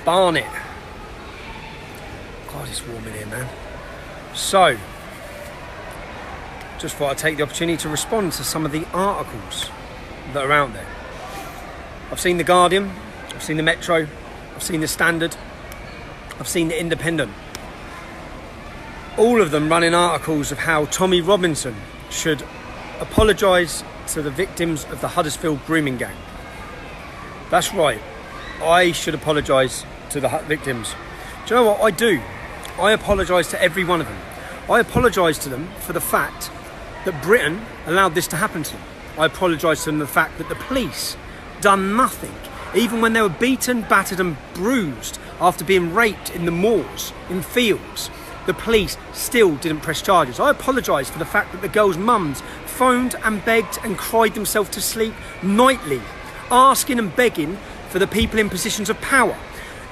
Barnet. God, it's warm in here, man. So, just thought I'd take the opportunity to respond to some of the articles that are out there. I've seen The Guardian, I've seen the Metro, I've seen the Standard, I've seen the Independent. All of them running articles of how Tommy Robinson should apologise to the victims of the Huddersfield grooming gang. That's right, I should apologise to the victims. Do you know what I do? I apologise to every one of them. I apologise to them for the fact that Britain allowed this to happen to them. I apologise to them for the fact that the police done nothing, even when they were beaten, battered and bruised after being raped in the moors, in fields. The police still didn't press charges. I apologise for the fact that the girls' mums phoned and begged and cried themselves to sleep nightly, asking and begging for the people in positions of power.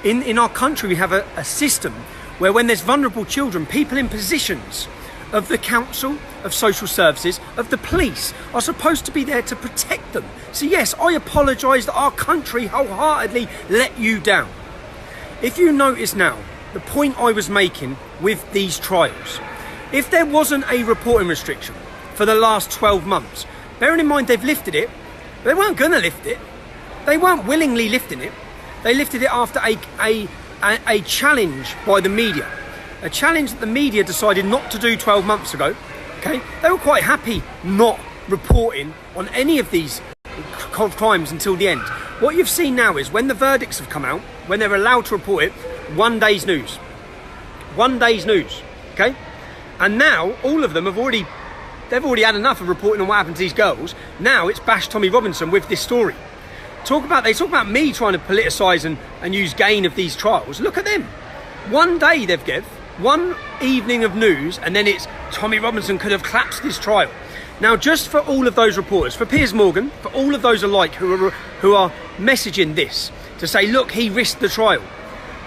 In our country, we have a system where when there's vulnerable children, people in positions of the council, of social services, of the police are supposed to be there to protect them. So yes, I apologise that our country wholeheartedly let you down. If you notice now, the point I was making with these trials, if there wasn't a reporting restriction for the last 12 months, bearing in mind they've lifted it, they weren't going to lift it. They weren't willingly lifting it. They lifted it after a challenge by the media. A challenge that the media decided not to do 12 months ago. Okay, they were quite happy not reporting on any of these crimes until the end. What you've seen now is when the verdicts have come out, when they're allowed to report it, 1 day's news. 1 day's news, okay? And now all of them they've already had enough of reporting on what happened to these girls. Now it's bash Tommy Robinson with this story. They talk about me trying to politicise and use gain of these trials. Look at them. 1 day they've given, one evening of news, and then it's Tommy Robinson could have collapsed this trial. Now, just for all of those reporters, for Piers Morgan, for all of those alike who are messaging this to say, look, he risked the trial.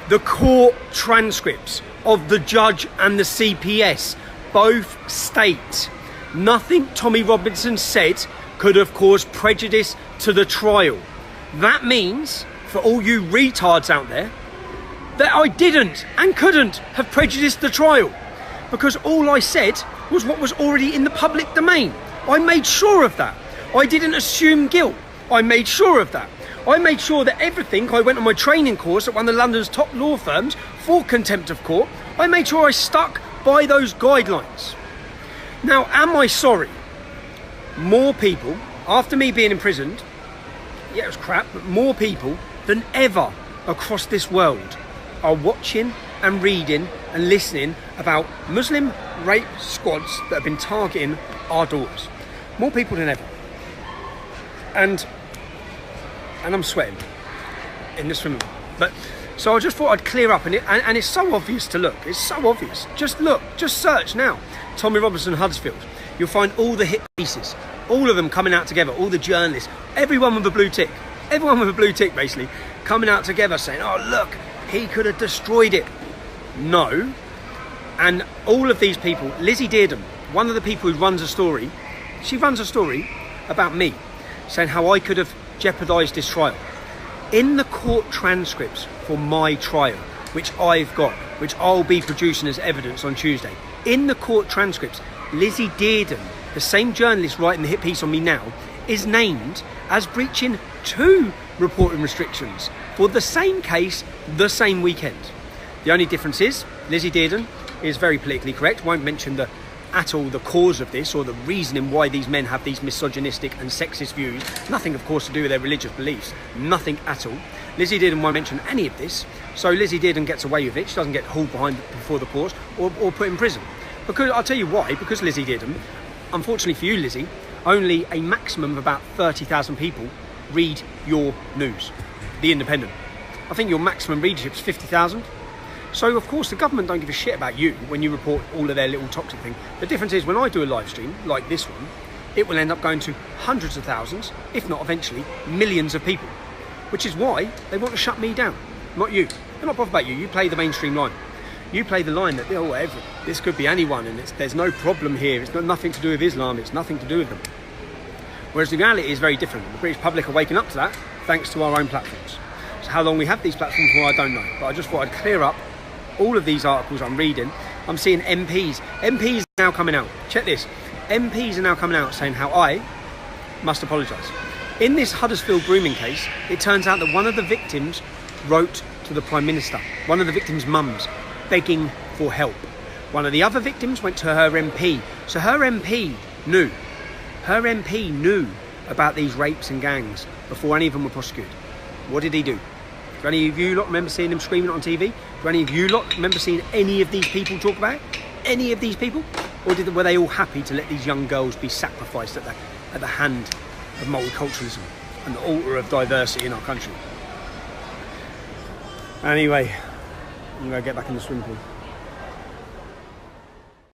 The court transcripts of the judge and the CPS both state nothing Tommy Robinson said could have caused prejudice to the trial. That means, for all you retards out there, that I didn't and couldn't have prejudiced the trial, because all I said was what was already in the public domain. I made sure of that. I didn't assume guilt. I made sure of that. I made sure that everything, I went on my training course at one of London's top law firms for contempt of court. I made sure I stuck by those guidelines. Now, am I sorry? More people, after me being imprisoned, yeah, it was crap, but more people than ever across this world are watching and reading and listening about Muslim rape squads that have been targeting our daughters. More people than ever. And I'm sweating in the swimming pool. But so I just thought I'd clear up, and it's so obvious to look. It's so obvious. Just look, just search now. Tommy Robinson, Huddersfield. You'll find all the hit pieces, all of them coming out together, all the journalists, everyone with a blue tick, basically, coming out together saying, oh, look, he could have destroyed it. No. And all of these people, Lizzie Dearden, one of the people who runs a story, she runs a story about me, saying how I could have jeopardised this trial. In the court transcripts for my trial, which I've got, which I'll be producing as evidence on Tuesday, in the court transcripts, Lizzie Dearden, the same journalist writing the hit piece on me now, is named as breaching 2 reporting restrictions for the same case, the same weekend. The only difference is Lizzie Dearden is very politically correct, won't mention at all the cause of this or the reasoning why these men have these misogynistic and sexist views. Nothing, of course, to do with their religious beliefs. Nothing at all. Lizzie Dearden won't mention any of this. So Lizzie Dearden gets away with it. She doesn't get hauled before the court or put in prison. Because I'll tell you why. Because Lizzie Dearden, unfortunately for you, Lizzie, only a maximum of about 30,000 people read your news, The Independent. I think your maximum readership is 50,000. So, of course, the government don't give a shit about you when you report all of their little toxic thing. The difference is when I do a live stream like this one, it will end up going to hundreds of thousands, if not eventually millions of people, which is why they want to shut me down, not you. They're not bothered about you. You play the mainstream line. You play the line that, this could be anyone and there's no problem here. It's got nothing to do with Islam. It's nothing to do with them. Whereas the reality is very different. The British public are waking up to that thanks to our own platforms. How long we have these platforms for, I don't know. But I just thought I'd clear up all of these articles I'm reading. I'm seeing MPs. MPs are now coming out. Check this. MPs are now coming out saying how I must apologise. In this Huddersfield grooming case, it turns out that one of the victims wrote to the Prime Minister, one of the victims' mums, begging for help. One of the other victims went to her MP. So her MP knew. Her MP knew about these rapes and gangs before any of them were prosecuted. What did he do? Do any of you lot remember seeing them screaming on TV? Do any of you lot remember seeing any of these people talk about it? Any of these people? Or were they all happy to let these young girls be sacrificed at the hand of multiculturalism and the altar of diversity in our country? Anyway, I'm going to get back in the swimming pool.